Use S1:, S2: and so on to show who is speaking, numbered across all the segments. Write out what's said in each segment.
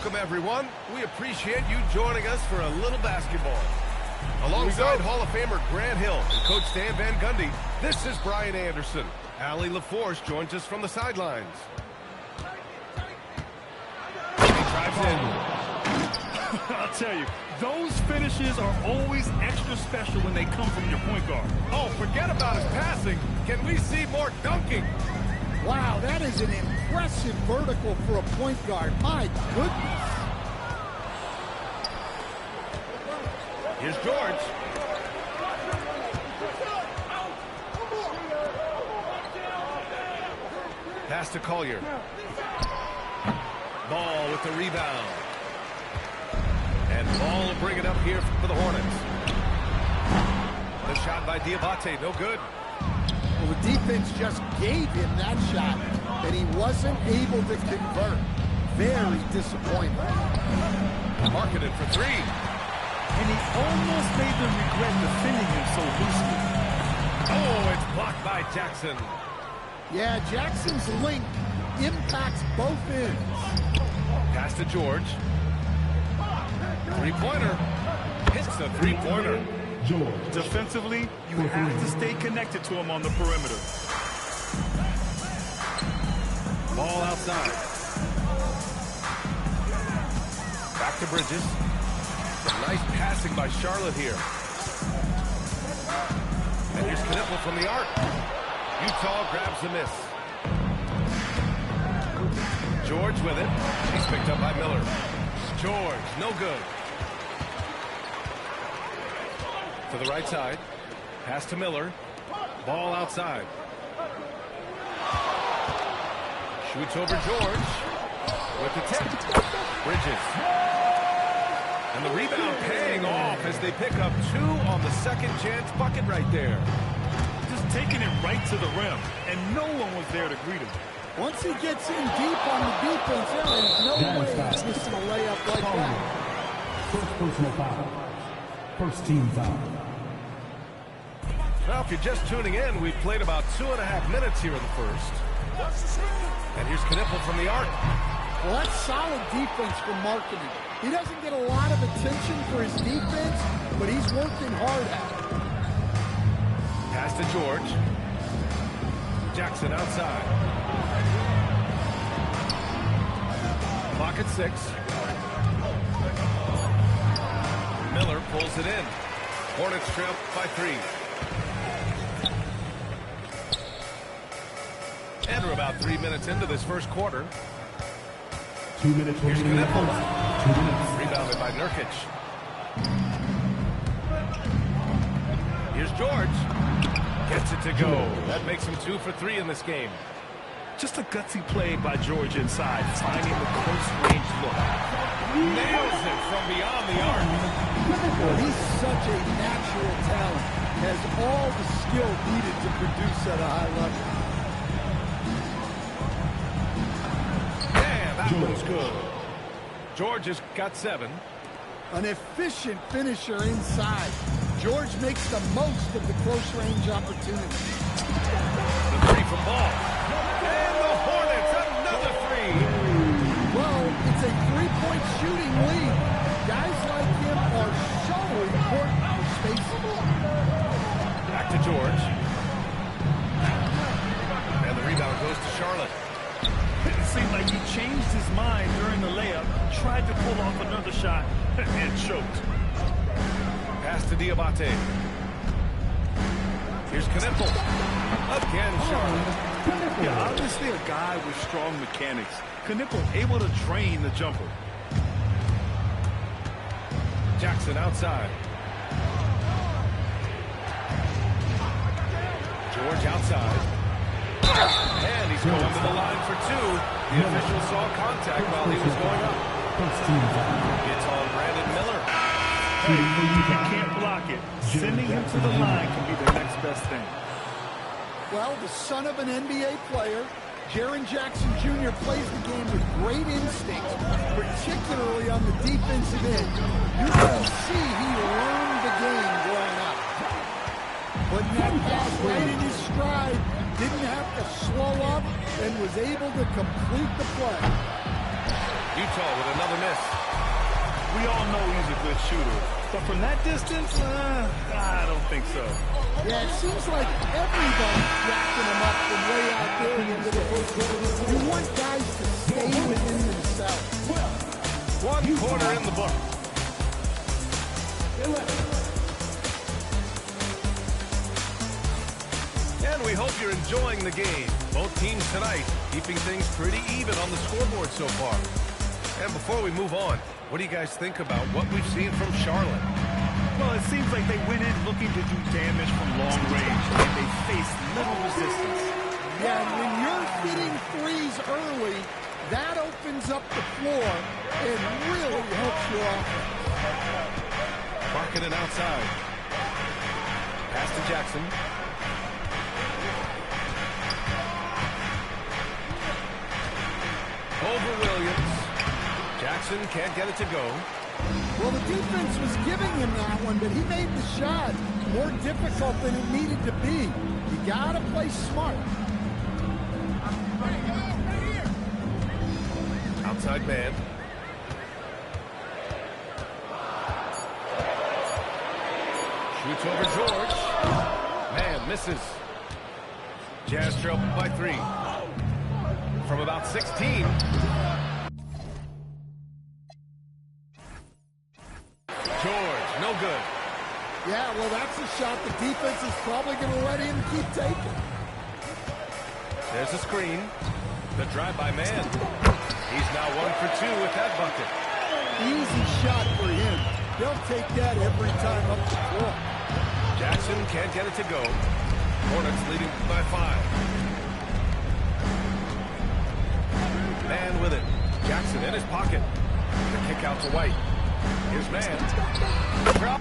S1: Welcome, everyone. We appreciate you joining us for a little basketball. Alongside Hall of Famer Grant Hill and Coach Stan Van Gundy, this is Brian Anderson. Allie LaForce joins us from the sidelines. He drives in.
S2: I'll tell you, those finishes are always extra special when they come from your point guard.
S1: Oh, forget about his passing. Can we see more dunking?
S3: Wow, that is an impressive vertical for a point guard. My goodness.
S1: Here's George. Pass to Collier. Ball with the rebound. And Ball will bring it up here for the Hornets. The shot by Diabate, no good.
S3: Well, the defense just gave him that shot, and he wasn't able to convert. Very disappointing.
S1: Marketed for three.
S2: And he almost made them regret defending him so loosely.
S1: Oh, it's blocked by Jackson.
S3: Yeah, Jackson's link impacts both ends.
S1: Pass to George. Three-pointer. Hits the three-pointer.
S2: George. Defensively, you have to stay connected to him on the perimeter.
S1: Ball outside. Back to Bridges. Nice passing by Charlotte here. And here's Knipple from the arc. Utah grabs the miss. George with it. He's picked up by Miller. George, no good. To the right side. Pass to Miller. Ball outside. Shoots over George. With the tip. Bridges. And the rebound paying off as they pick up two on the second chance bucket right there.
S2: Just taking it right to the rim, and no one was there to greet him.
S3: Once he gets in deep on the defense, there is no way he's missing a layup like that.
S4: First personal foul. First team foul.
S1: Well, if you're just tuning in, we've played about 2.5 minutes here in the first. And here's Knipple from the arc.
S3: Well, that's solid defense from Markkanen. He doesn't get a lot of attention for his defense, but he's working hard at it.
S1: Pass to George. Jackson outside. Clock at 6. Miller pulls it in. Hornets trail by 3. And we're about 3 minutes into this first quarter.
S4: 2 minutes.
S1: Here's Knipple.
S4: 2 minutes.
S1: Rebounded by Nurkic. Here's George. Gets it to go. That makes him 2 for 3 in this game.
S2: Just a gutsy play by George inside, finding the close-range look.
S1: Nails it from beyond the arc.
S3: Well, he's such a natural talent. Has all the skill needed to produce at a high level.
S1: That was good. George has got 7.
S3: An efficient finisher inside. George makes the most of the close-range opportunity.
S1: The 3 from Ball. And the Hornets, another 3.
S3: Well, it's a three-point shooting lead. Guys like him are so important for spacing.
S1: Back to George. And the rebound goes to Charlotte.
S2: It seemed like he changed his mind during the layup, tried to pull off another shot, and choked.
S1: Pass to Diabate. Here's Knipple. Again, Charlotte.
S2: Yeah, obviously a guy with strong mechanics. Knipple able to drain the jumper.
S1: Jackson outside. George outside. And he's going to the line for 2. The official saw contact while he was going up.
S4: First team foul.
S1: It's on Brandon Miller.
S2: Hey, you can't block it. Sending him to the line can be the next best thing.
S3: Well, the son of an NBA player, Jaren Jackson Jr. plays the game with great instincts, particularly on the defensive end. You can see he learned the game growing up. Putting that pass right in his stride, didn't have to slow up, and was able to complete the play.
S1: Utah with another miss.
S2: We all know he's a good shooter, but from that distance, I don't think so.
S3: Yeah, it seems like everybody's jacking him up from way out there into the hoop. You want guys to stay within themselves.
S1: One quarter in the book. And we hope you're enjoying the game. Both teams tonight keeping things pretty even on the scoreboard so far. And before we move on, what do you guys think about what we've seen from Charlotte?
S2: Well, it seems like they went in looking to do damage from long range, and they faced little resistance.
S3: Yeah, and when you're hitting threes early, that opens up the floor and really helps your offense.
S1: Marketing outside. Pass to Jackson. Over Williams. Jackson can't get it to go.
S3: Well, the defense was giving him that one, but he made the shot more difficult than it needed to be. You got to play smart.
S1: Outside man. Shoots over George. Man, misses. Jazz trail by 3. From about 16. George, no good.
S3: Yeah, well, that's a shot the defense is probably going to let him keep taking.
S1: There's a screen. The drive by man. He's now 1 for 2 with that bucket.
S3: Easy shot for him. They'll take that every time up the floor.
S1: Jackson can't get it to go. Hornets leading by 5. Man with it. Jackson in his pocket. The kick out to White. Here's man. Drop.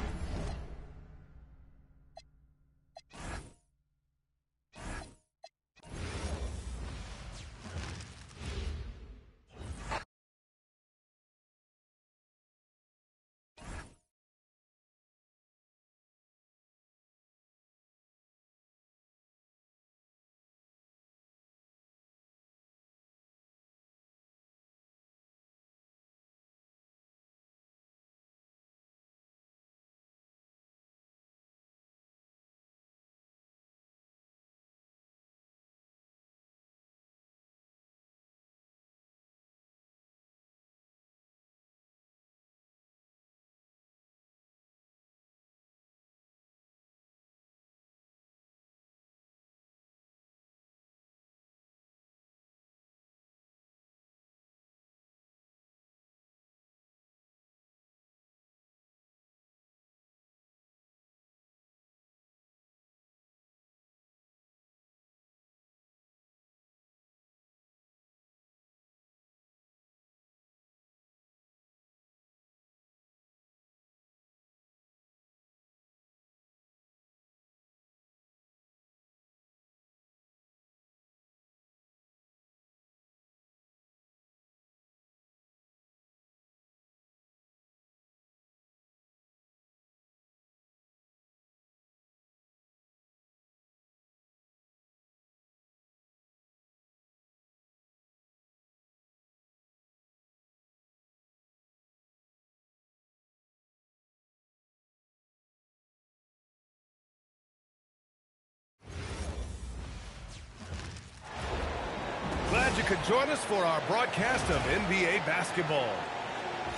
S1: Glad you could join us for our broadcast of NBA basketball.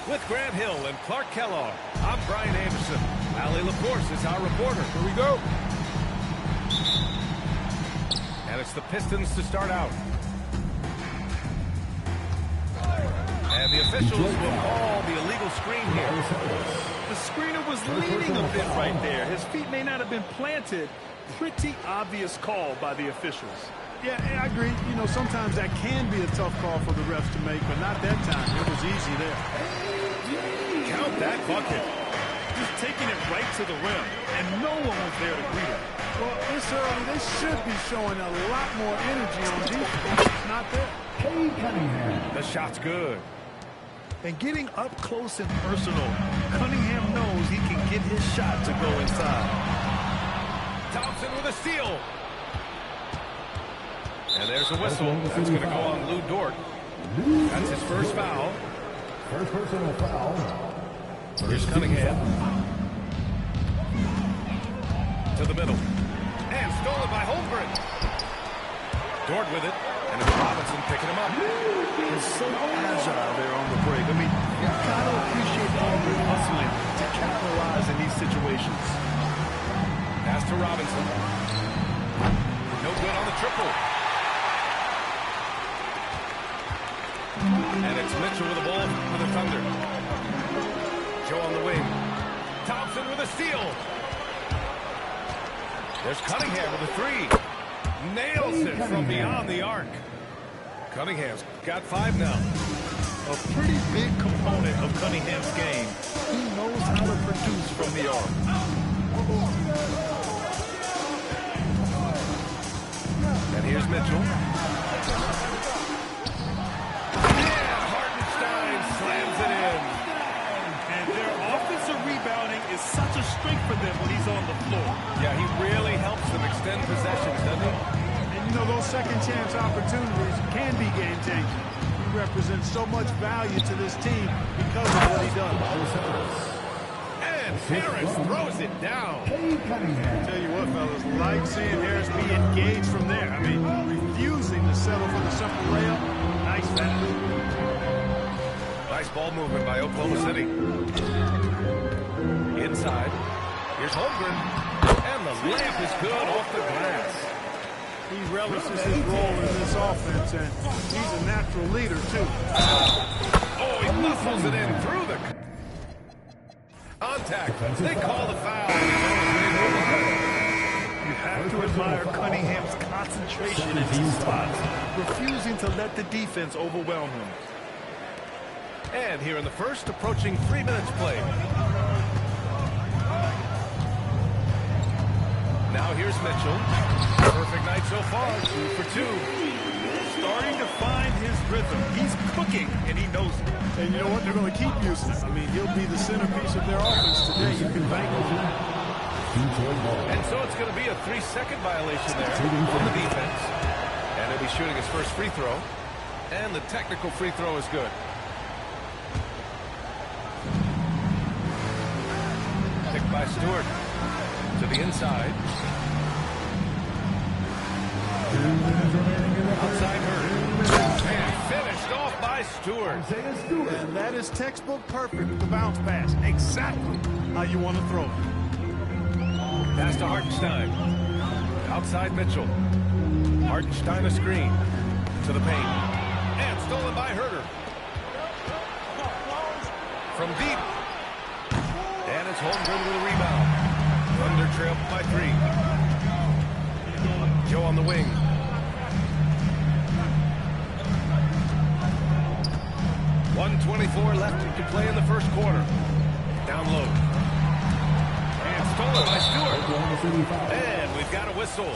S1: With Grant Hill and Clark Kellogg, I'm Brian Anderson. Allie LaForce is our reporter. Here we go. And it's the Pistons to start out. And the officials will call the illegal screen here.
S2: The screener was leaning a bit right there. His feet may not have been planted. Pretty obvious call by the officials.
S5: Yeah, I agree. You know, sometimes that can be a tough call for the refs to make, but not that time. It was easy there.
S1: Count that bucket.
S2: Just taking it right to the rim, and no one was there to greet him.
S5: Well, this early, they should be showing a lot more energy on defense. It's not there.
S4: Cade Cunningham.
S1: The shot's good.
S2: And getting up close and personal, Cunningham knows he can get his shot to go inside.
S1: Thompson with a steal. And there's a whistle. That's going to go on Lou Dort. That's his first foul.
S4: First personal foul.
S1: Here's Cunningham. To the middle. And stolen by Holmgren. Dort with it. And it's Robinson picking him up.
S2: He's so agile there on the break. I mean, you got to appreciate Holmgren hustling to capitalize in these situations.
S1: Pass to Robinson. No good on the triple. And it's Mitchell with the ball for the Thunder. Joe on the wing. Thompson with a steal. There's Cunningham with a three. Nails it from beyond the arc. Cunningham's got 5 now.
S2: A pretty big component of Cunningham's game. He knows how to produce from the arc.
S1: And here's Mitchell. Yeah, Hartenstein slams it in.
S2: And their offensive rebounding is such a strength for them when he's on the floor.
S1: Yeah, he really helps them extend possessions, doesn't he?
S5: And, you know, those second-chance opportunities can be game-changing. He represents so much value to this team because of what he does.
S1: And Harris throws it down.
S5: I tell you what, fellas, like seeing Harris be engaged from there. I mean, refusing to settle for the simple layup. Nice finish.
S1: Nice ball movement by Oklahoma City. Inside. Here's Holmgren. And the layup is good off the glass.
S5: He relishes his role in this offense, and he's a natural leader, too.
S1: Oh, he muscles it in through the contact. They call the foul.
S2: You have to admire Cunningham's concentration in these spots, refusing to let the defense overwhelm him.
S1: And here in the first, approaching 3 minutes played. Now here's Mitchell. Perfect night so far, 2 for 2.
S2: Starting to find his rhythm. He's cooking, and he knows it.
S5: And you know what? They're going to keep using him. I mean, he'll be the centerpiece of their offense today. You can bank on that.
S1: And so it's going to be a 3-second violation there on the defense. And he'll be shooting his first free throw. And the technical free throw is good. Picked by Stewart. To the inside. Outside Hurd. And finished off by Stewart.
S5: And that is textbook perfect with the bounce pass. Exactly how you want to throw it.
S1: Pass to Hartenstein. Outside Mitchell. Hartenstein a screen. To the paint. And stolen by Herder. From deep. And it's Holmgren with a rebound. Thunder trail by 3. Joe on the wing. .124 left to play in the first quarter. Down low. And stolen by Stewart. And we've got a whistle.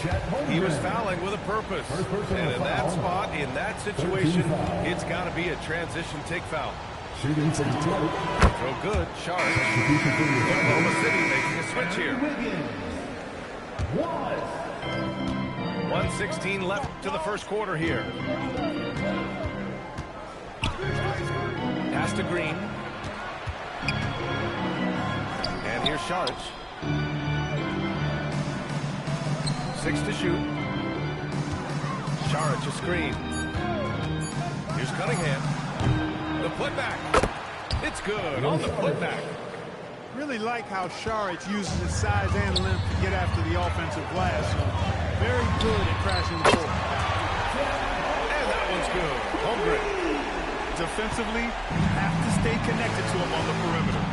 S1: He was fouling with a purpose. And in that spot, in that situation, it's got to be a transition take foul.
S4: Shooting for Detroit.
S1: Throw good. Sharp. Oklahoma City making a switch here. 1:16 left to the first quarter here. Pass to Green. And here's Sharp. 6 to shoot. Sharp a screen. Here's Cunningham. The putback. It's good on the putback.
S5: Really like how Saric uses his size and length to get after the offensive glass. So very good at crashing the board.
S1: And that one's good. Holmgren.
S2: Defensively, you have to stay connected to him on the perimeter.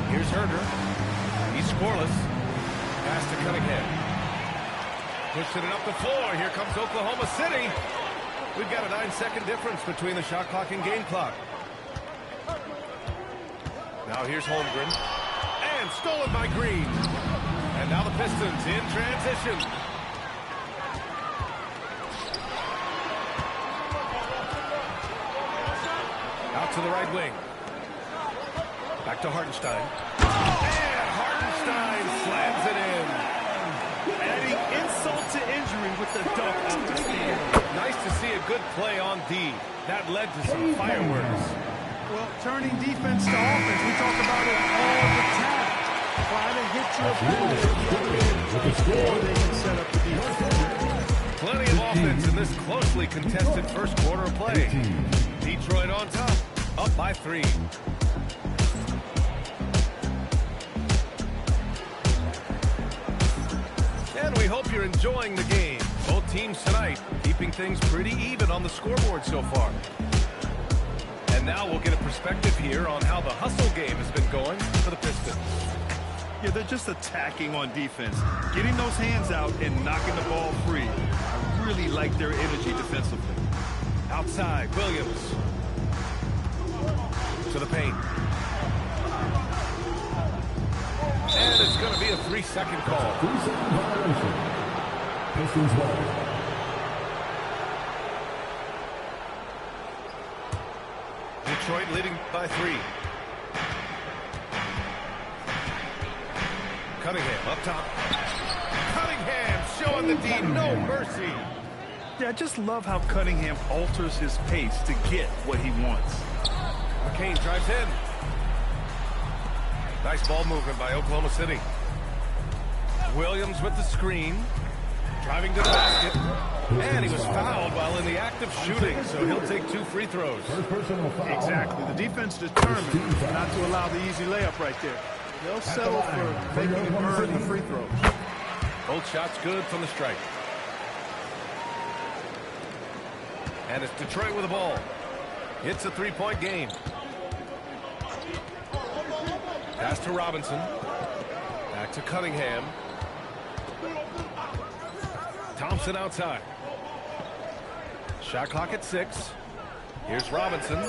S1: Here's Herder. He's scoreless. Pass to Cunningham. Pushing it up the floor. Here comes Oklahoma City. We've got a 9-second difference between the shot clock and game clock. Now here's Holmgren. And stolen by Green. And now the Pistons in transition. Out to the right wing. Back to Hartenstein. And Hartenstein slams it in.
S2: Adding insult to injury with the dunk out the stand.
S1: Nice to see a good play on D. That led to some fireworks.
S5: Well, turning defense to offense, we talk about it all the time. Try to hit your opponent before they can set up the defense.
S1: Plenty of offense in this closely contested first quarter of play. Detroit on top, up by 3. And we hope you're enjoying the game. Both teams tonight keeping things pretty even on the scoreboard so far. And now we'll get a perspective here on how the hustle game has been going for the Pistons.
S2: Yeah, they're just attacking on defense, getting those hands out and knocking the ball free. I really like their energy defensively.
S1: Outside, Williams. To the paint. And it's going to be a 3-second call.
S4: 3-second violation. Pistons ball.
S1: Detroit leading by 3. Cunningham up top. Cunningham showing the D no mercy.
S2: Yeah, I just love how Cunningham alters his pace to get what he wants.
S1: McCain drives in. Nice ball movement by Oklahoma City. Williams with the screen. Driving to the basket. And he was fouled while in the act of shooting, so he'll take 2 free throws.
S5: Exactly. The defense determined not to allow the easy layup right there. They'll settle for making him earn the free throws.
S1: Both shots good from the strike. And it's Detroit with the ball. It's a 3-point game. Pass to Robinson. Back to Cunningham. Thompson outside. Shot clock at 6. Here's Robinson.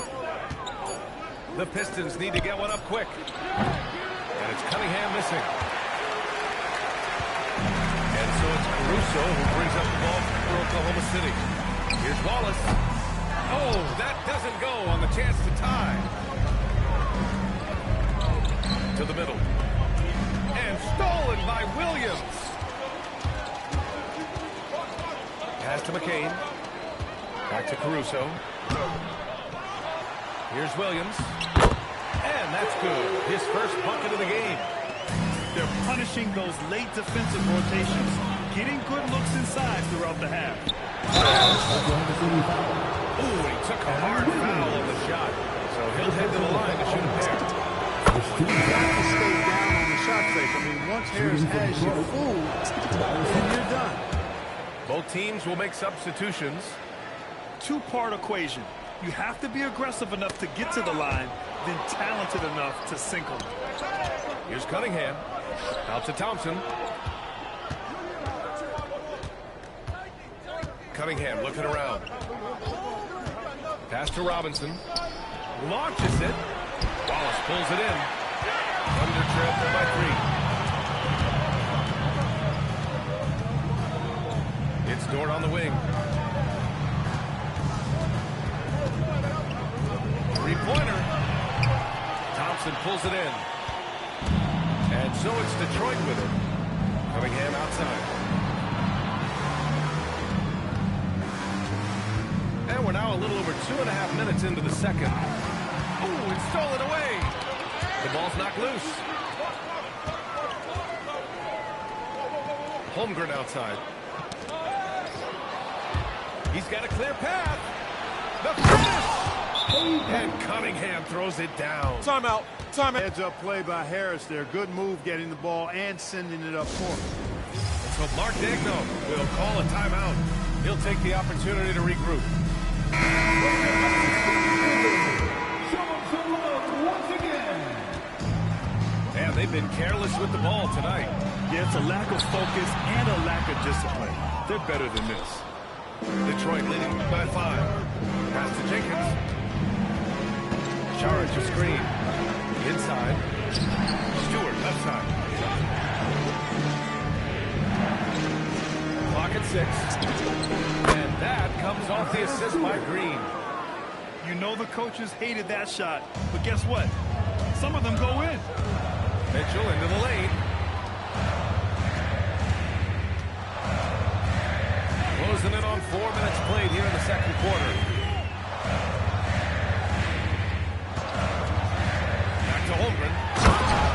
S1: The Pistons need to get one up quick. And it's Cunningham missing. And so it's Caruso who brings up the ball for Oklahoma City. Here's Wallace. Oh, that doesn't go on the chance to tie. To the middle. And stolen by Williams. Pass to McCain. Back to Caruso. Here's Williams. And that's good. His first bucket of the game.
S2: They're punishing those late defensive rotations, getting good looks inside throughout the half.
S1: Ooh, he took a hard foul on the shot. So he'll head to the line to shoot a pair.
S5: You have to stay down on the shot fake. I mean, once Harris has you fooled, then you're done.
S1: Both teams will make substitutions.
S2: 2-part equation. You have to be aggressive enough to get to the line, then talented enough to sink them.
S1: Here's Cunningham. Out to Thompson. Cunningham looking around. Pass to Robinson. Launches it. Wallace pulls it in. Thunder trail by 3. It's Dort on the wing. 3-pointer. Thompson pulls it in. And so it's Detroit with it. Cunningham outside. And we're now a little over 2.5 minutes into the second. Ooh, it's stolen away. The ball's knocked loose. Holmgren outside. He's got a clear path. The finish! And Cunningham throws it down.
S5: Timeout. Timeout. Heads up play by Harris there. Good move getting the ball and sending it up court.
S1: So Mark Daigneault will call a timeout. He'll take the opportunity to regroup. And they've been careless with the ball tonight.
S2: Yeah, it's a lack of focus and a lack of discipline. They're better than this.
S1: Detroit leading by 5. Pass to Jenkins. Saric to screen. Inside. Stewart left side. Clock at 6. And that comes off the assist by Green.
S2: You know the coaches hated that shot, but guess what? Some of them go in.
S1: Mitchell into the lane. closing in on 4 minutes played here in the second quarter. Back to Holmgren.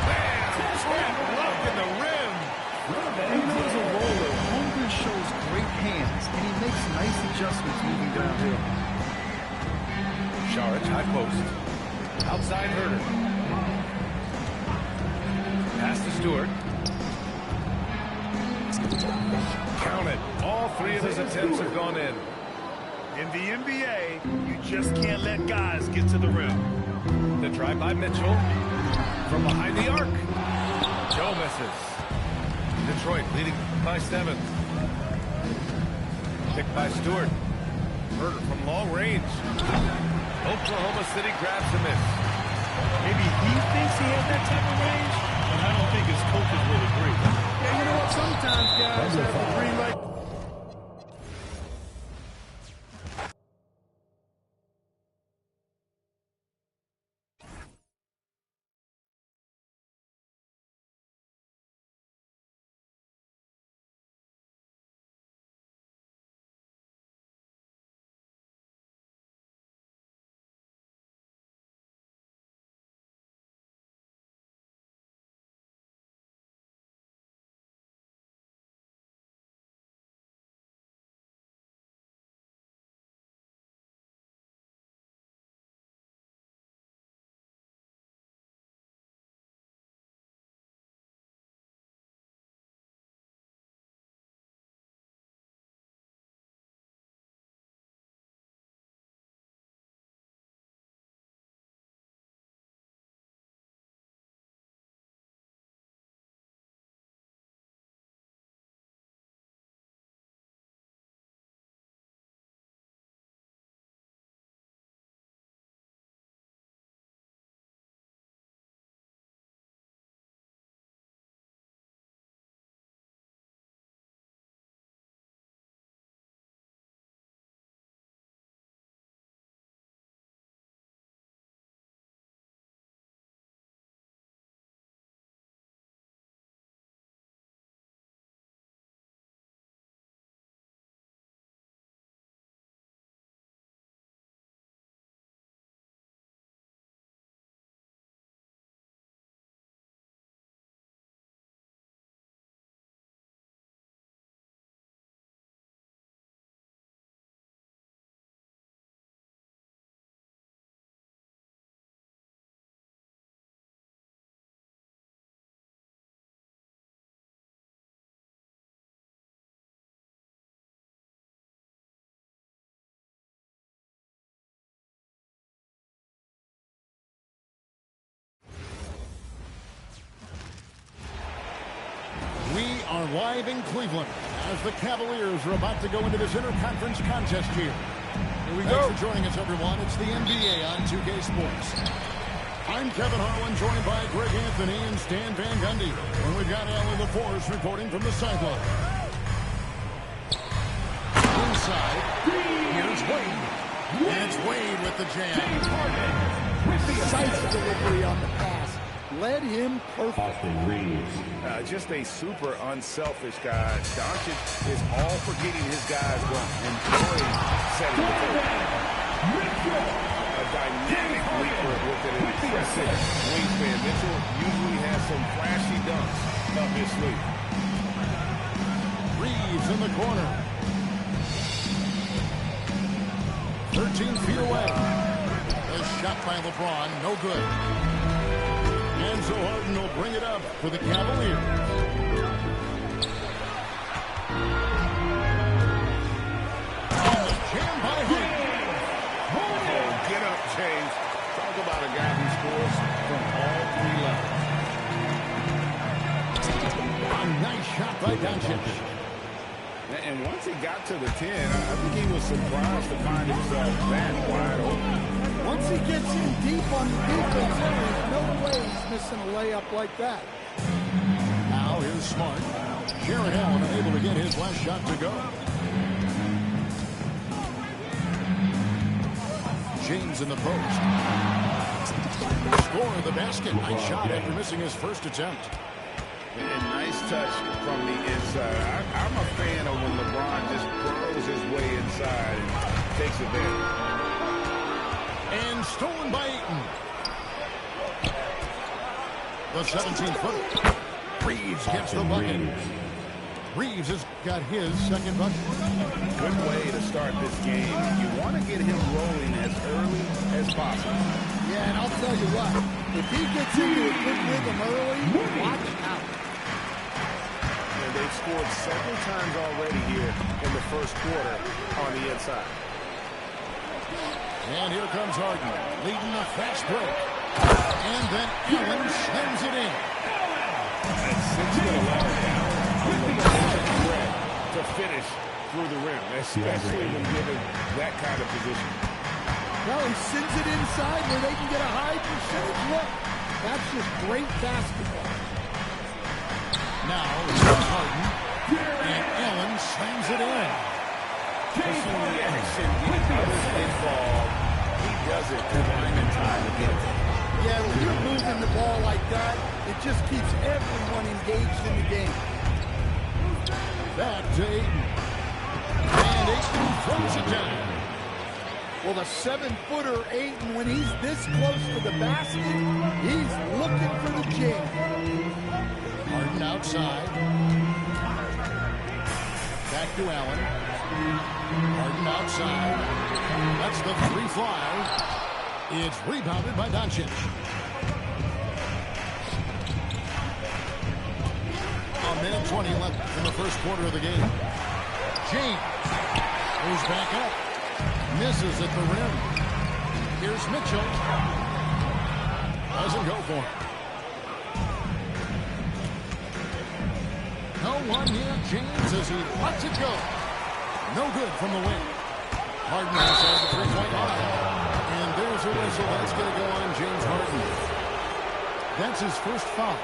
S1: Man, trap locked in the rim.
S2: He knows a roller. Holmgren shows great hands, and he makes nice adjustments moving downhill.
S1: Saric, high post. Outside Herder. Pass to Stewart. Count it. All 3 of his attempts have gone in.
S2: In the NBA, you just can't let guys get to the rim.
S1: The drive by Mitchell. From behind the arc. Joe misses. Detroit leading by 7. Picked by Stewart. Herder from long range. Oklahoma City grabs the miss.
S2: Maybe he thinks he has that type of range, but I don't think his coaches will agree. Yeah, you know what? Sometimes guys have the green light.
S6: We are live in Cleveland as the Cavaliers are about to go into this interconference contest here. Here we go. Thanks for joining us, everyone. It's the NBA on 2K Sports. I'm Kevin Harlan, joined by Greg Anthony and Stan Van Gundy. And we've got Allie LaForce reporting from the sideline. Inside, here's Wade. And it's Wade with the jam.
S3: Precise delivery on the pass. Led him perfect.
S5: Just a super unselfish guy. Doncic is all for getting his guys going. Enjoying setting the table. A dynamic leaper with an impressive wingspan. Mitchell usually has some flashy dunks up his sleeve.
S6: Reeves in the corner. 13 feet away. A shot by LeBron, no good. Enzo Harden will bring it up for the Cavaliers. Jam by Harden.
S5: Oh, get up, James. Talk about a guy who scores from all 3 levels.
S6: A nice shot by Doncic.
S5: And once he got to the 10, I think he was surprised to find himself that wide open.
S3: Once he gets in deep on the defense, there's no way he's missing a layup like that.
S6: Now here's Smart. Jared Allen unable to get his last shot to go. James in the post. Score of the basket. Nice shot after missing his first attempt.
S5: And nice touch from the inside. I'm a fan of when LeBron just burrows his way inside and takes advantage.
S6: And stolen by Ayton. The 17-footer. Reeves gets the bucket. Reeves has got his second bucket.
S5: Good way to start this game. You want to get him rolling as early as possible.
S3: Yeah, and I'll tell you what. If he gets into a good rhythm early, watch out.
S5: And they've scored several times already here in the first quarter on the inside.
S6: And here comes Harden, leading a fast break. And then Allen slams it in.
S5: At 6 foot 11 now, threat to finish through the rim, especially when given that kind of position.
S3: Well, he sends it inside where they can get a high percentage look. That's just great basketball.
S6: Now, it's Harden. And Allen slams it in.
S5: Pushing the action, getting others involved. He does it time and time again.
S3: Yeah, when you're moving the ball like that, it just keeps everyone engaged in the game.
S6: Back to Ayton. And Ayton throws it down.
S3: Well, the 7-footer Ayton, when he's this close to the basket, he's looking for the jam.
S6: Harden outside. Back to Allen. Harden outside. That's the free fly. It's rebounded by Doncic. A minute 20 left in the first quarter of the game. James goes back up. Misses at the rim. Here's Mitchell. Doesn't go for it. No one near James as he lets it go. No good from the wing. Harden inside the three-point line. And there's a whistle. That's going to go on James Harden. That's his first foul.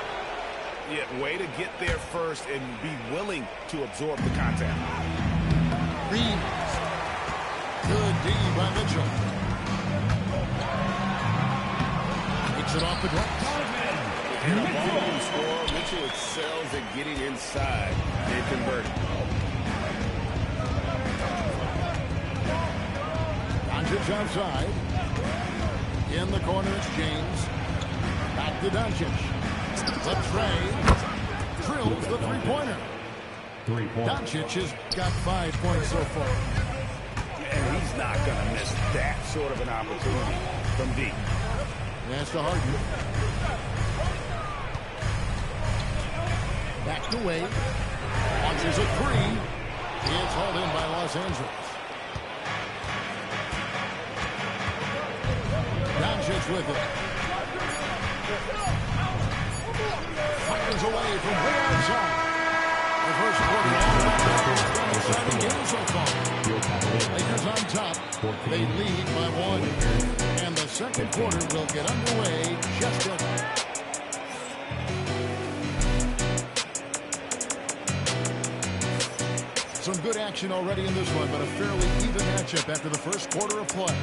S5: Yeah, way to get there first and be willing to absorb the contact.
S6: Reeves. Good D by Mitchell. Takes it off the glass.
S5: And a volume score. Mitchell excels at getting inside and converting.
S6: Doncic outside. In the corner, it's James. Back to Doncic. The tray. Drills the three-pointer.
S4: 3 points.
S6: Doncic has got 5 points so far.
S5: And he's not going to miss that sort of an opportunity from deep.
S6: That's to Harden. Back to Wade. Launches a three. It's hauled in by Los Angeles. Doncic with it. Fires away from way outside. The first quarter all game so far. Lakers on top. They lead by 1. And the second quarter will get underway just as... Some good action already in this one, but a fairly even matchup after the first quarter of play.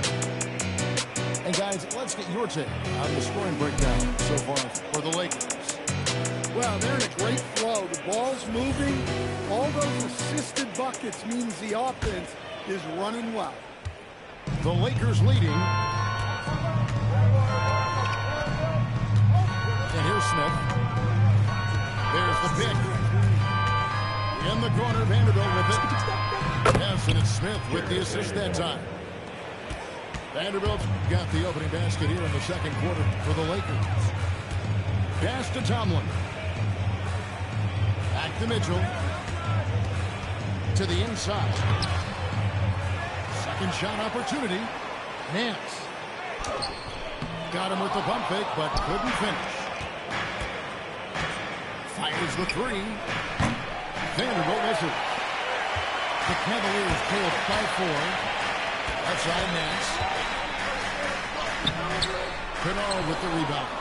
S6: And guys, let's get your take on the scoring breakdown so far for the Lakers.
S3: Well, they're in a great flow. The ball's moving. All those assisted buckets means the offense is running well.
S6: The Lakers leading. And here's Smith. There's the pick. In the corner, Vanderbilt with it. Yes, and it's Smith with the assist that time. Vanderbilt's got the opening basket here in the second quarter for the Lakers. Pass to Tomlin. Back to Mitchell. To the inside. Second shot opportunity. Nance. Got him with the pump fake, but couldn't finish. Fires the three. Vanderbilt misses. The Cavaliers pull it by 4. Outside Nance. Kennard with the rebound.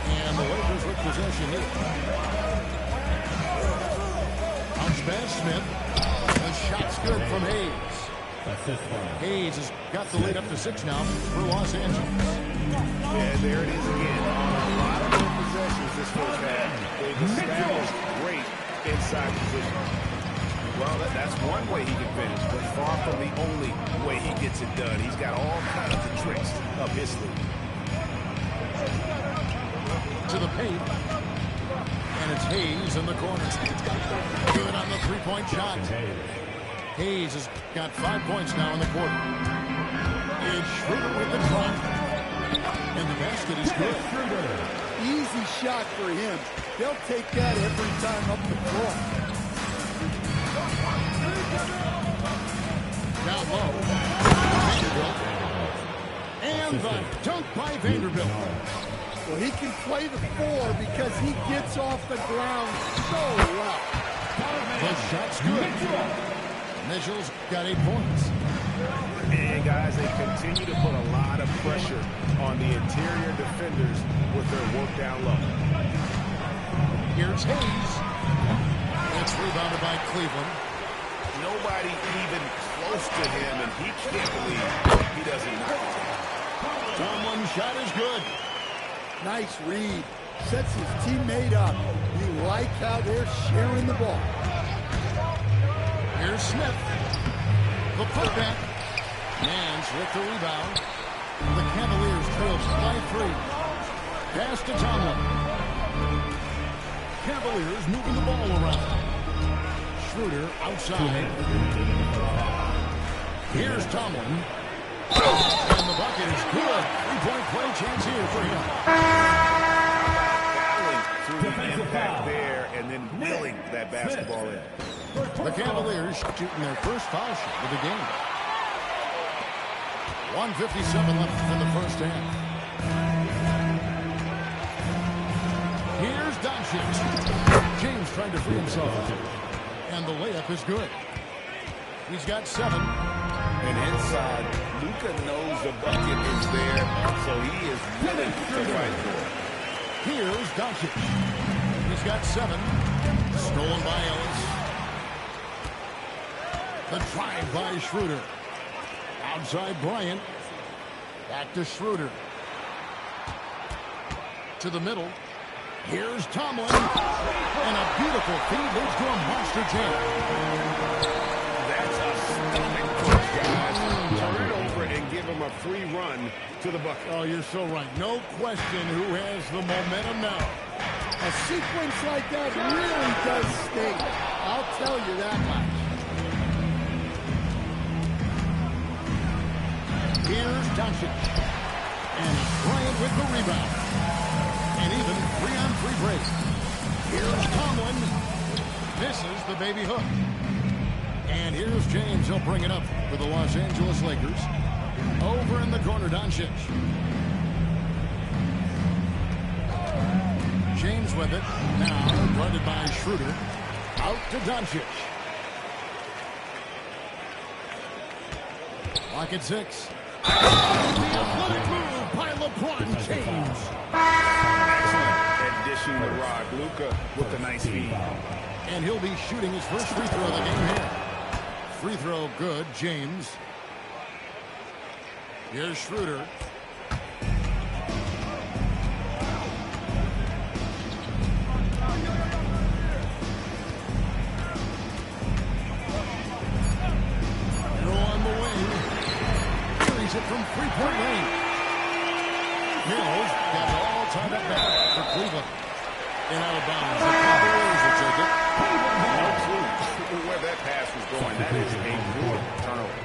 S6: And the Lakers with possession here. Bounce pass Smith. The shot's good from Hayes. Hayes has got the lead up to 6 now for Los Angeles.
S5: Yeah, there it is again. A lot of their possessions this first half. They've established great inside position. Well, that's one way he can finish, but far from the only way he gets it done. He's got all kinds of tricks up his sleeve.
S6: To the paint. And it's Hayes in the corner. Good on the three-point shot. Hayes has got 5 points now in the quarter. It's Schroeder with the drive. And the basket is good.
S3: Easy shot for him. They'll take that every time up the court.
S6: Down low. Vanderbilt. And the dunk by Vanderbilt.
S3: Well, he can play the 4 because he gets off the ground so well.
S6: The shot's good. Mitchell's got 8 points.
S5: And, guys, they continue to put a lot of pressure on the interior defenders with their work down low.
S6: Here's Hayes. It's rebounded by Cleveland.
S5: Nobody even close to him, and he can't believe he doesn't knock it down.
S6: Tomlin's shot is good.
S3: Nice read. Sets his teammate up. You like how they're sharing the ball.
S6: Here's Smith. The putback. Mans with the rebound. The Cavaliers trail by 3. Pass to Tomlin. Cavaliers moving the ball around. Schroeder outside. Here's Tomlin. And the bucket is good. 3-point play chance here for him.
S5: Battling through the impact there and then willing that basketball in.
S6: The Cavaliers shooting their first foul shot of the game. 1:57 left in the first half. Here's Doncic. James trying to free himself. And the layup is good. He's got 7.
S5: And inside, Luka knows the bucket is there, so he is willing to fight for it.
S6: Here's Doncic. He's got 7. Stolen by Ellis. The drive by Schroeder. Outside Bryant. Back to Schroeder. To the middle. Here's Tomlin. And a beautiful feed leads to a monster jam.
S5: That's a stunning push, guys. Turn it over and give him a free run to the bucket.
S6: Oh, you're so right. No question who has the momentum now.
S3: A sequence like that really does stink. I'll tell you that much.
S6: Here's Doncic. And Bryant with the rebound. And even 3-on-3 break. Here's Tomlin. Misses the baby hook. And here's James. He'll bring it up for the Los Angeles Lakers. Over in the corner, Doncic. James with it. Now guarded by Schroeder. Out to Doncic. Lock at 6. The athletic move by LeBron James.
S5: Excellent at dishing the rock. Luka with a nice feed.
S6: And he'll be shooting his first free throw of the game here. Free throw good, James. Here's Schroeder. On the wing. Carries it from three-point range. Mills got it all tied up back for Cleveland. And out of bounds. The Cavaliers will take it.
S5: Where that pass was going, that is a good turnover.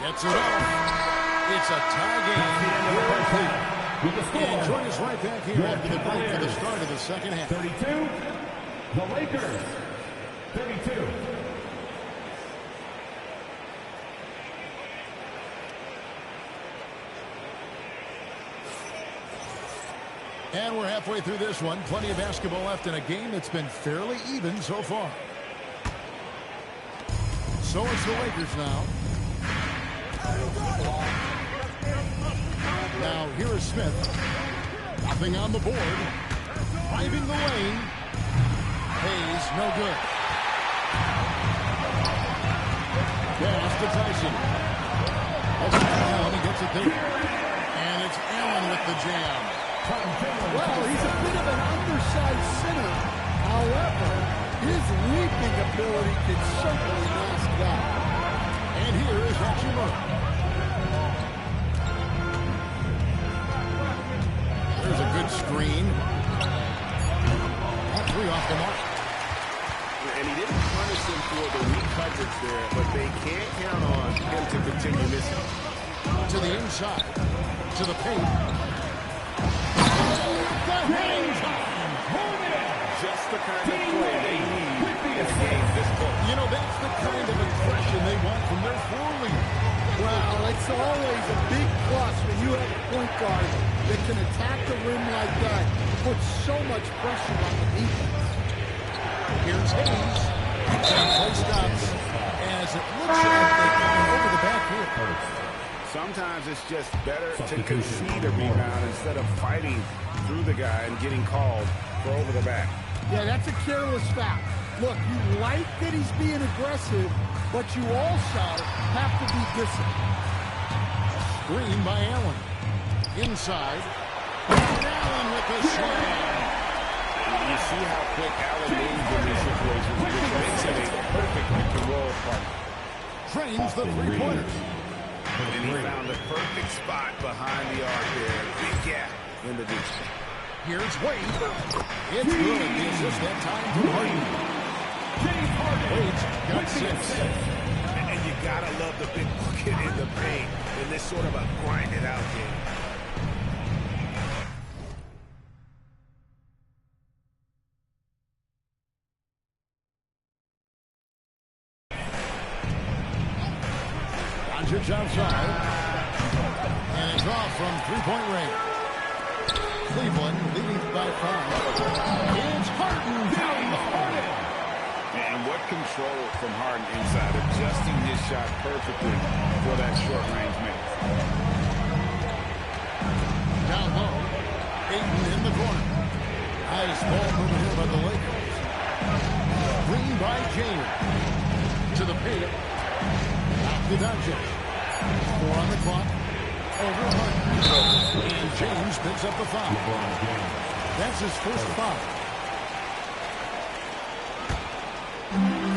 S6: Gets it off. It's a tie game. And join us right back here after the break for the start of the second half.
S4: 32, the Lakers. 32.
S6: And we're halfway through this one. Plenty of basketball left in a game that's been fairly even so far. So it's the Lakers now. Now here is Smith. Nothing on the board. Driving the lane. Hayes, no good. Pass to Tyson. Allen, he gets it there. And it's Allen with the jam.
S3: Well, he's a bit of an undersized center. However, his leaping ability can certainly mask that.
S6: And here is Hachimura. There's a good screen. All three off the mark.
S5: And he didn't punish him for the weak coverage there, but they can't count on him to continue missing.
S6: To the inside. To the paint. The hang time.
S5: Just the kind of play they need in a game this close.
S6: You know, that's the kind of aggression they want from their floor leader.
S3: Well, it's always a big plus when you have a point guard that can attack the rim like that, put so much pressure on the defense.
S6: Here's Hayes. And play stops as it looks like they come over the back here.
S5: Sometimes it's just better to concede a rebound instead of fighting through the guy and getting called for over the back.
S3: Yeah, that's a careless foul. Look, you like that he's being aggressive, but you also have to be disciplined.
S6: Screen by Allen. Inside. And Allen with the slam.
S5: You see how quick Allen moves in these situations, which makes him a perfect pick-and-roll partner.
S6: Drains the three-pointers.
S5: And he found the perfect spot behind the arc there. Big gap in the defense.
S6: Here's Wade. It's good. The assist that time from Harden. Wade's got 6.
S5: And you gotta love the big bucket in the paint in this sort of a grinded-out game.
S6: Doncic outside. And it's off from three-point range. Cleveland leading by 5. It's Harden down the floor.
S5: And what control from Harden inside, adjusting his shot perfectly for that short-range man.
S6: Down low. Ayton in the corner. Nice ball movement here by the Lakers. Green by James. To the paint. Back to Doncic. 4 on the clock. Over Harden. And James picks up the foul. That's his first foul.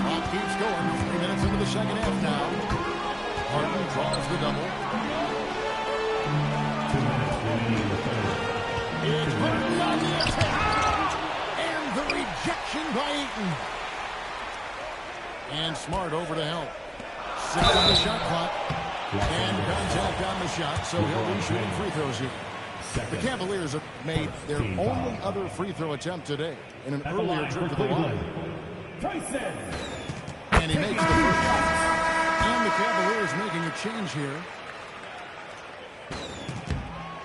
S6: Clock keeps going. 3 minutes into the second half now. Harden draws the double. It's Harden on the attack. And the rejection by Ayton. And Smart over to help. 6 on the shot clock. And contact on the shot, so he'll be shooting free throws here. The Cavaliers have made their only other free throw attempt today in an earlier trip to the line. And he makes the first shot. And the Cavaliers making a change here.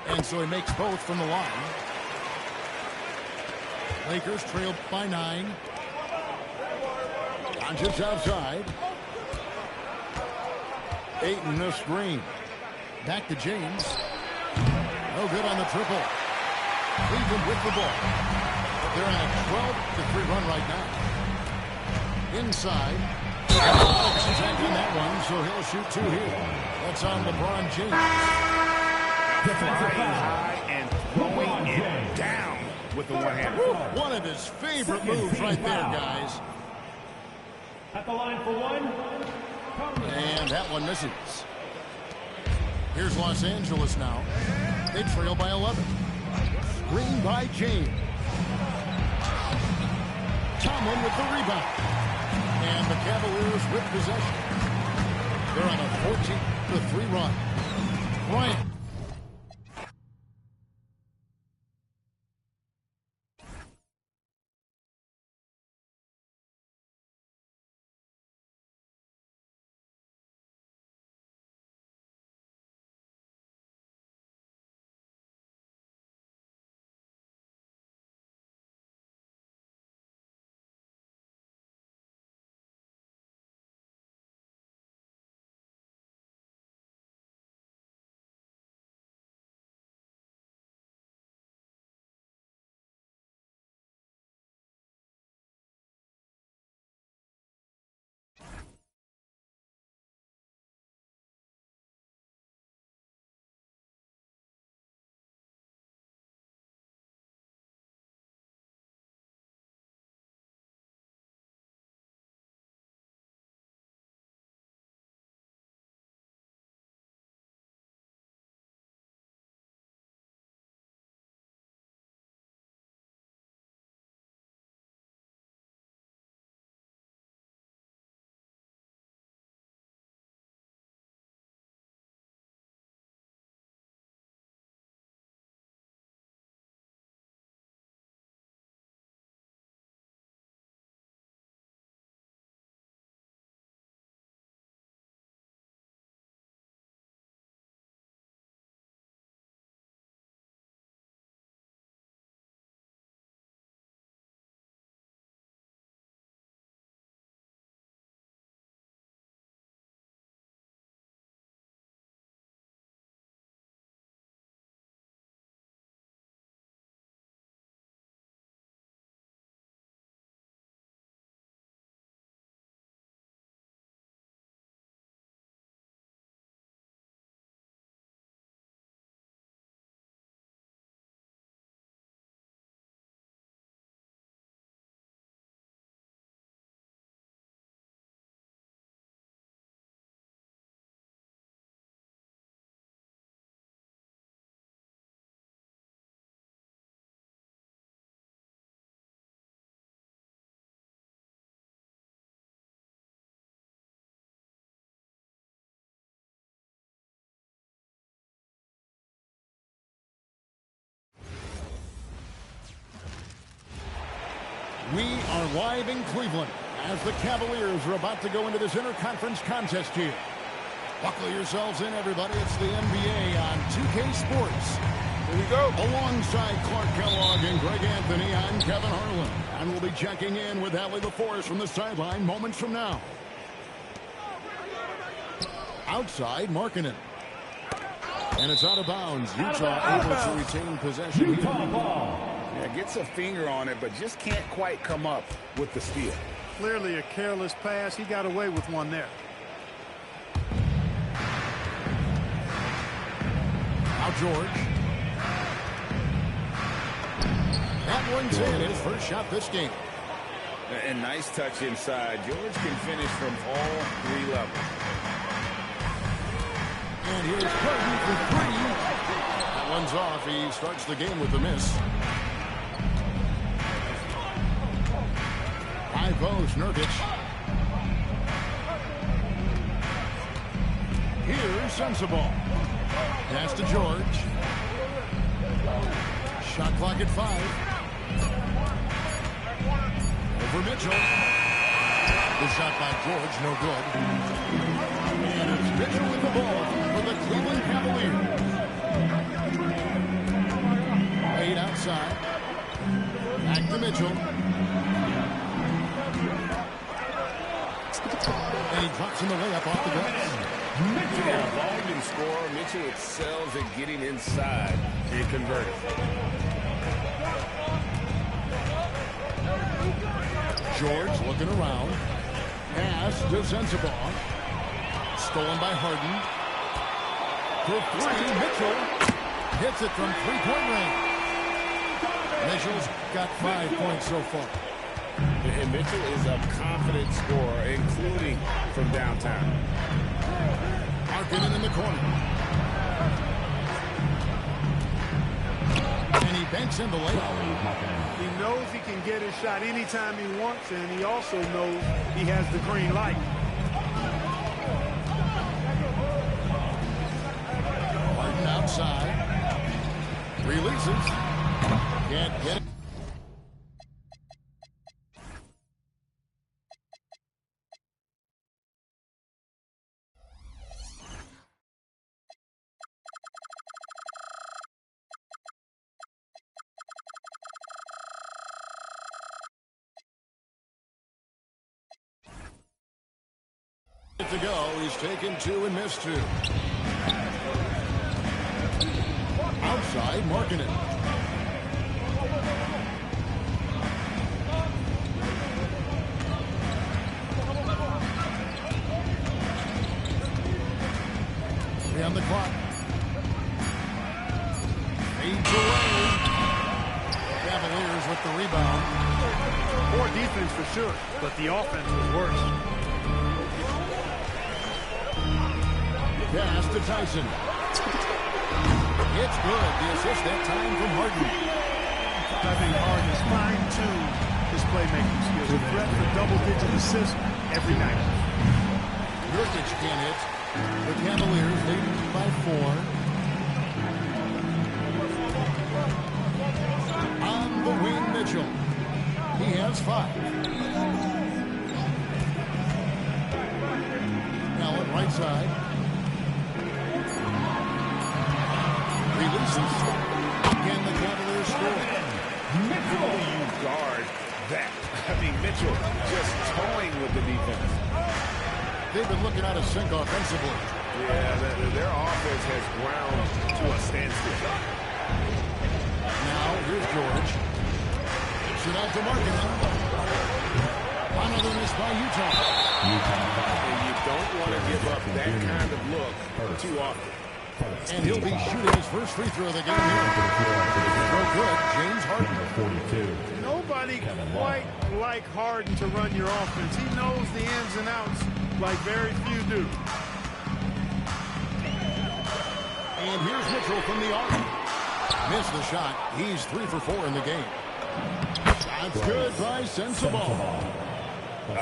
S6: And so he makes both from the line. Lakers trail by 9. Doncic outside. Ayton the screen. Back to James. No good on the triple. Cleveland with the ball. They're on a 12-3 run right now. Inside. Contact on that one, so he'll shoot 2 here. That's on LeBron James.
S5: Flying high and throwing it down with the one-hander.
S6: One of his favorite moves right there, guys.
S4: At the line for one.
S6: And that one misses. Here's Los Angeles now. They trail by 11. Screen by James. Tomlin with the rebound. And the Cavaliers with possession. They're on a 14-3 run. Bryant. are live in Cleveland as the Cavaliers are about to go into this interconference contest here. Buckle yourselves in, everybody. It's the NBA on 2K Sports.
S5: Here we go.
S6: Alongside Clark Kellogg and Greg Anthony, I'm Kevin Harlan. And we'll be checking in with Allie LaForce from the sideline moments from now. Outside, Markkanen. And it's out of bounds. Utah able to retain possession.
S4: Utah ball.
S5: Yeah, gets a finger on it, but just can't quite come up with the steal.
S2: Clearly a careless pass. He got away with one there.
S6: Now George. That one's in. His first shot this game.
S5: And nice touch inside. George can finish from all three levels.
S6: And here's Harden for three. That one's off. He starts the game with the miss. High post, Nurkic. Here's Sensabaugh. Pass to George. Shot clock at 5. Over Mitchell. The shot by George, no good. And it's Mitchell with the ball for the Cleveland Cavaliers. Wade outside. Back to Mitchell. And he drops in the layup off the glass.
S5: Yeah, volume scorer. Mitchell excels at getting inside and converting.
S6: George looking around. Pass to Sensabaugh. Stolen by Harden. For three, Mitchell hits it from three-point range. Mitchell's got 5 points so far.
S5: And Mitchell is a confident scorer, including from downtown.
S6: Markkanen in the corner. And he banks in the layup.
S2: He knows he can get his shot anytime he wants, and he also knows he has the green light.
S6: Harden outside. Releases. Can't get it. To go. He's taken 2 and missed 2. Outside, Markkanen. Three on the clock. Fades away. Cavaliers with the rebound.
S2: Poor defense for sure, but the offense was worse.
S6: Pass to Tyson. It's good. The assist that time from Harden.
S2: I think Harden has fine-tuned his playmaking skills. A threat for double-digit assists every night.
S6: Nurkic can't hit. The Cavaliers lead by 4. On the wing, Mitchell. He has 5. Now on right side. Releases. Again, the Cavaliers score.
S5: How do you guard that? I mean, Mitchell just toying with the defense.
S6: They've been looking out of sync offensively.
S5: Yeah, their offense has ground to a standstill.
S6: Now, here's George. Takes it out to Markkanen. Another miss by Utah.
S5: And you don't want to give up that kind of look too often.
S6: And he'll be shooting his first free throw of the game here. So good, James Harden.
S2: Nobody quite like Harden to run your offense. He knows the ins and outs like very few do.
S6: And here's Mitchell from the arc. Missed the shot. He's 3 for 4 in the game. Shot's good by Sensabaugh.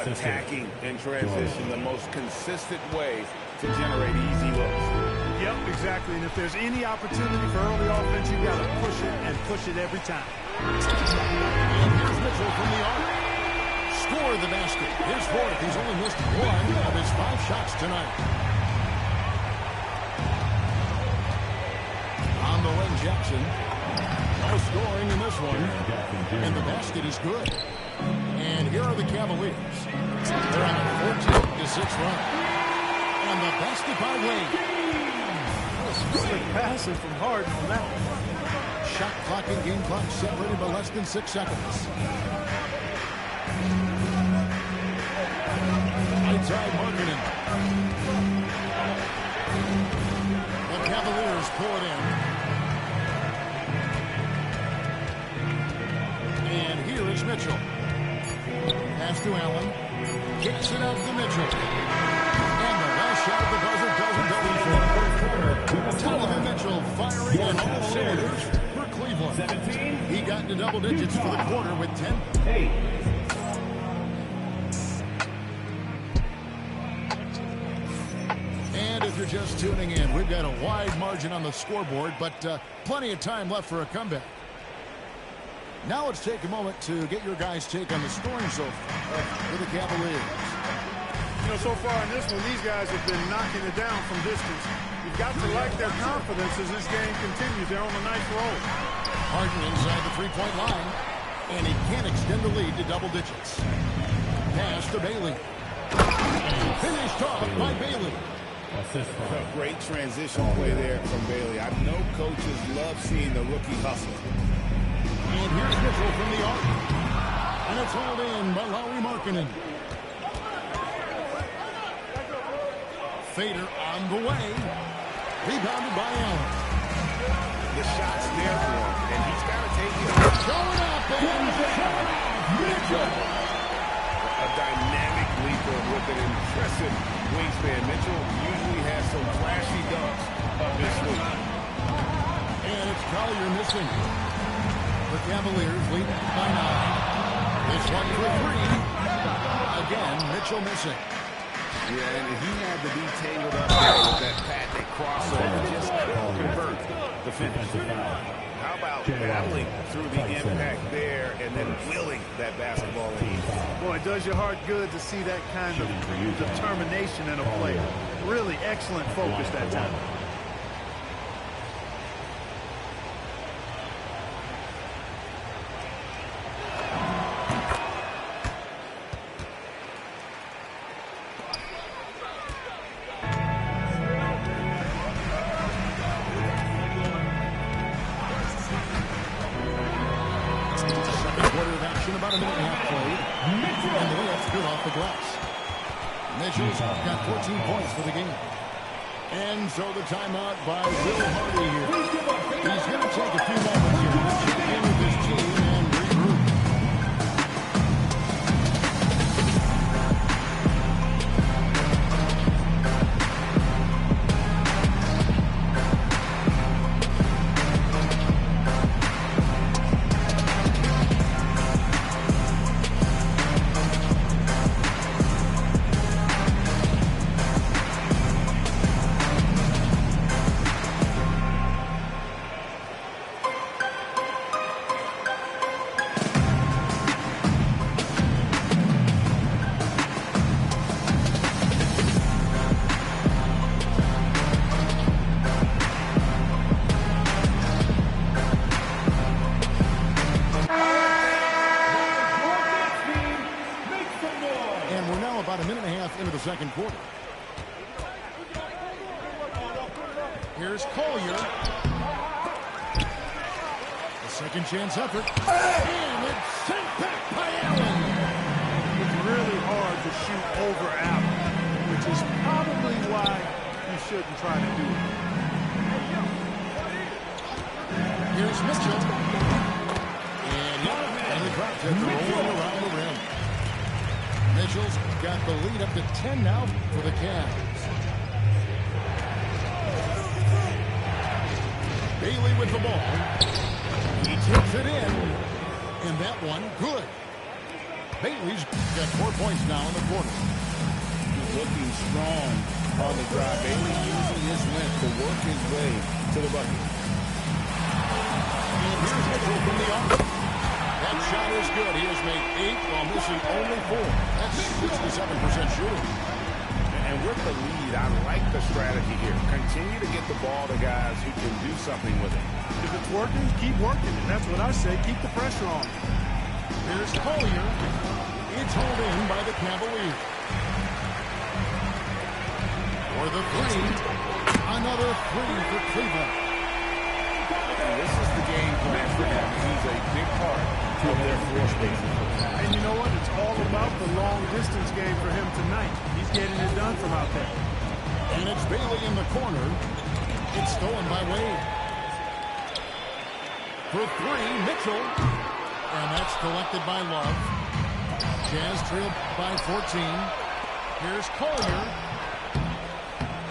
S5: Attacking in transition, the most consistent way to generate easy looks.
S2: Yep, exactly. And if there's any opportunity for early offense, you've got to push it and push it every time.
S6: And here's Mitchell from the arc. score the basket. His fourth. He's only missed one of his 5 shots tonight. On the wing, Jackson. No scoring in this one. And the basket is good. And here are the Cavaliers. They're on a 14-6 run. And the basket by Wade.
S2: Slick passing from Harden on that one.
S6: Shot clock and game clock separated by less than 6 seconds. Outside Markkanen. The Cavaliers pull it in. And here is Mitchell. Pass to Allen. Kicks it out to Mitchell. And the last shot of the buzzer doesn't go in. Donovan Mitchell firing on all cylinders for Cleveland.
S4: 17.
S6: He got into double digits for the quarter with 10.
S4: 8.
S6: And if you're just tuning in, we've got a wide margin on the scoreboard, but plenty of time left for a comeback. Now let's take a moment to get your guys' take on the scoring so far for the Cavaliers.
S7: You know, so far in this one, these guys have been knocking it down from distance. You've got to like their confidence as this game continues. They're on a nice roll.
S6: Harden inside the three-point line, and he can't extend the lead to double digits. Pass to Bailey. Finished off by Bailey.
S5: A great transition play there from Bailey. I know coaches love seeing the rookie hustle.
S6: And here's Mitchell from the arc. And it's hauled in by Lauri Markkanen. Fader on the way. Rebounded by Allen.
S5: The shot's there for him, and he's got to take it.
S6: Showing up and Mitchell.
S5: A dynamic leaper with an impressive wingspan. Mitchell usually has some flashy dunks up his sleeve.
S6: And it's Collier missing. The Cavaliers lead by 9. This one for 3. Again, Mitchell missing.
S5: Yeah, and he had to be tangled up there with that patented crossover. Just couldn't convert the finish. How about battling through the impact there and then willing that basketball in?
S2: Boy, it does your heart good to see that kind of determination in a player. Really excellent focus that time.
S6: About a minute and a half played. And the layup's good off the glass. Mitchell's got 14 points for the game. And so the timeout by Will Hardy here. He's going to take a few moments here to check in with his team and regroup. Second quarter. Here's Collier. The second chance effort. And it's sent back by Allen.
S2: It's really hard to shoot over Allen, which is probably why you shouldn't try to do it.
S6: Here's Mitchell. And he dropped it, rolling around the rim. Mitchell's got the lead up to 10 now for the Cavs. Bailey with the ball. He takes it in. And that one, good. Bailey's got 4 points now in the quarter.
S5: He's looking strong on the drive. Bailey using his length to work his way to the bucket.
S6: And here's Mitchell from the arc. That shot is good. He has made 8 while missing only 4. That's 67% shooting.
S5: And with the lead, I like the strategy here. Continue to get the ball to guys who can do something with it.
S7: If it's working, keep working. And that's what I say. Keep the pressure on.
S6: Here's Collier. It's hauled in by the Cavaliers. For the 3. Another 3 for Cleveland.
S5: And this is the game plan for him. He's a big part of their floor space.
S7: And you know what? It's all about the long-distance game for him tonight. He's getting it done from out there.
S6: And it's Bailey in the corner. It's stolen by Wade. For 3, Mitchell. And that's collected by Love. Jazz trailed by 14. Here's Collier.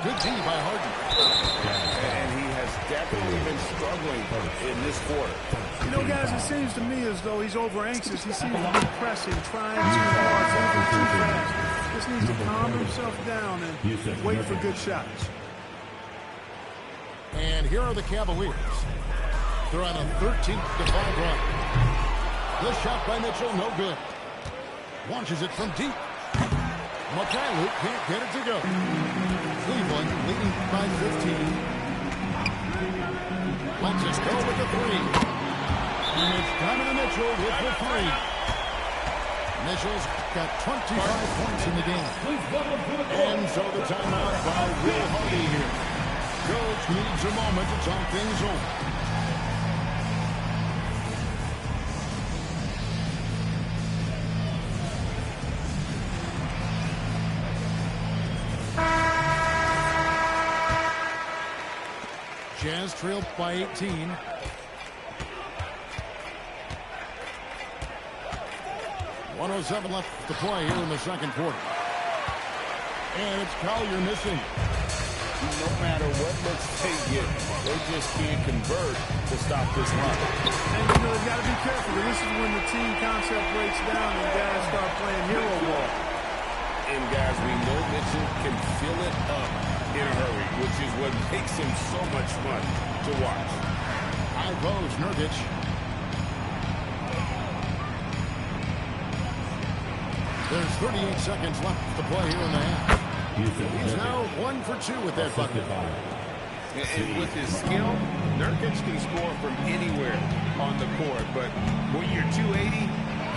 S6: Good D by Harden.
S5: And he has definitely been struggling in this quarter.
S7: You know, guys, it seems to me as though he's over-anxious. He seems to be pressing, trying too hard, moving too fast. Just needs to calm himself down and wait for good shots.
S6: And here are the Cavaliers. They're on a 13-5 run. The shot by Mitchell, no good. Launches it from deep. Mikhailuk can't get it to go. Cleveland leading by 15. Let's just go with the 3. And it's Donovan Mitchell with the 3. Mitchell's got 25 points in the game. And so the timeout by Will Hardy here. Coach needs a moment to talk things over. Jazz trailed by 18. 1:07 left to play here in the second quarter. And it's Collier missing.
S5: No matter what looks they get, they just can't convert to stop this run.
S7: And you know, you got to be careful. This is when the team concept breaks down and guys start playing hero ball.
S5: And guys, we know Mitchell can fill it up in a hurry, which is what makes him so much fun to watch.
S6: High post, Nurkic. There's 38 seconds left to play here in the half. He's now 1 for 2 with that bucket.
S5: And with his skill, Nurkic can score from anywhere on the court. But when you're 280,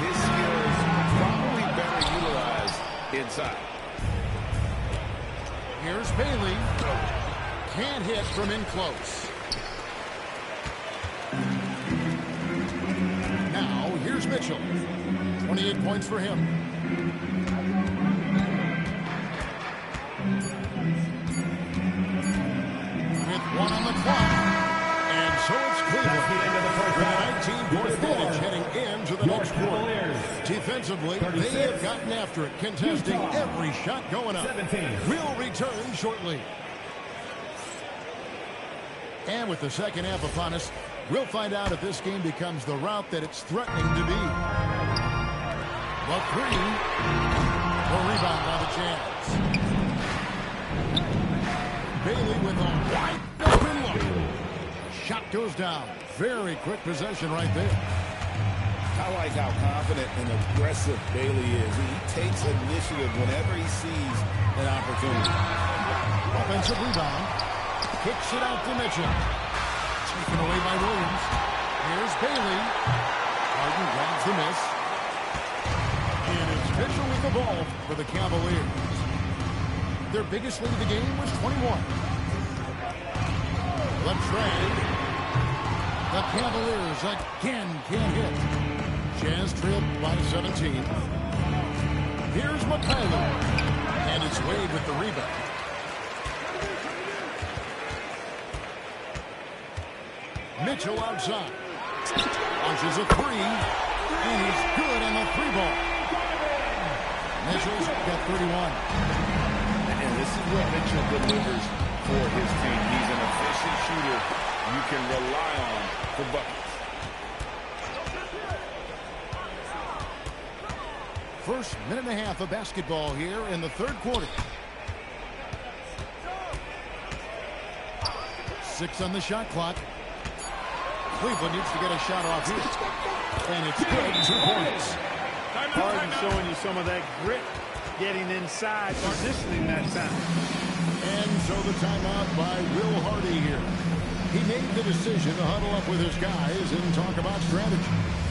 S5: his skill is probably better utilized inside.
S6: Here's Bailey. Can't hit from in close. Now, here's Mitchell. 28 points for him. With 1 on the clock. And so it's Cleveland with a 19-point advantage heading into the next quarter. Defensively, they have gotten after it, contesting every shot going up. We'll return shortly. And with the second half upon us, we'll find out if this game becomes the route that it's threatening to be. The 3. The rebound by the Jazz. Bailey with a wide open look. Shot goes down. Very quick possession right there.
S5: I like how confident and aggressive Bailey is. He takes initiative whenever he sees an opportunity.
S6: Offensive rebound. Kicks it out to Mitchell. Taken away by Williams. Here's Bailey. Harden grabs the miss. And it's Mitchell with the ball for the Cavaliers. Their biggest lead of the game was 21. The trade. The Cavaliers again can't hit. Jazz trailed by 17. Here's Mikhailuk. And it's Wade with the rebound. Mitchell outside. Launches a 3. And he's good on the 3-ball. Mitchell's got 31.
S5: And this is what Mitchell delivers for his team. He's an efficient shooter you can rely on for buckets.
S6: First minute and a half of basketball here in the third quarter. 6 on the shot clock. Cleveland needs to get a shot off here. And it's good. 2 points.
S2: Harden showing you some of that grit, getting inside, positioning that time.
S6: And so the timeout by Will Hardy here. He made the decision to huddle up with his guys and talk about strategy.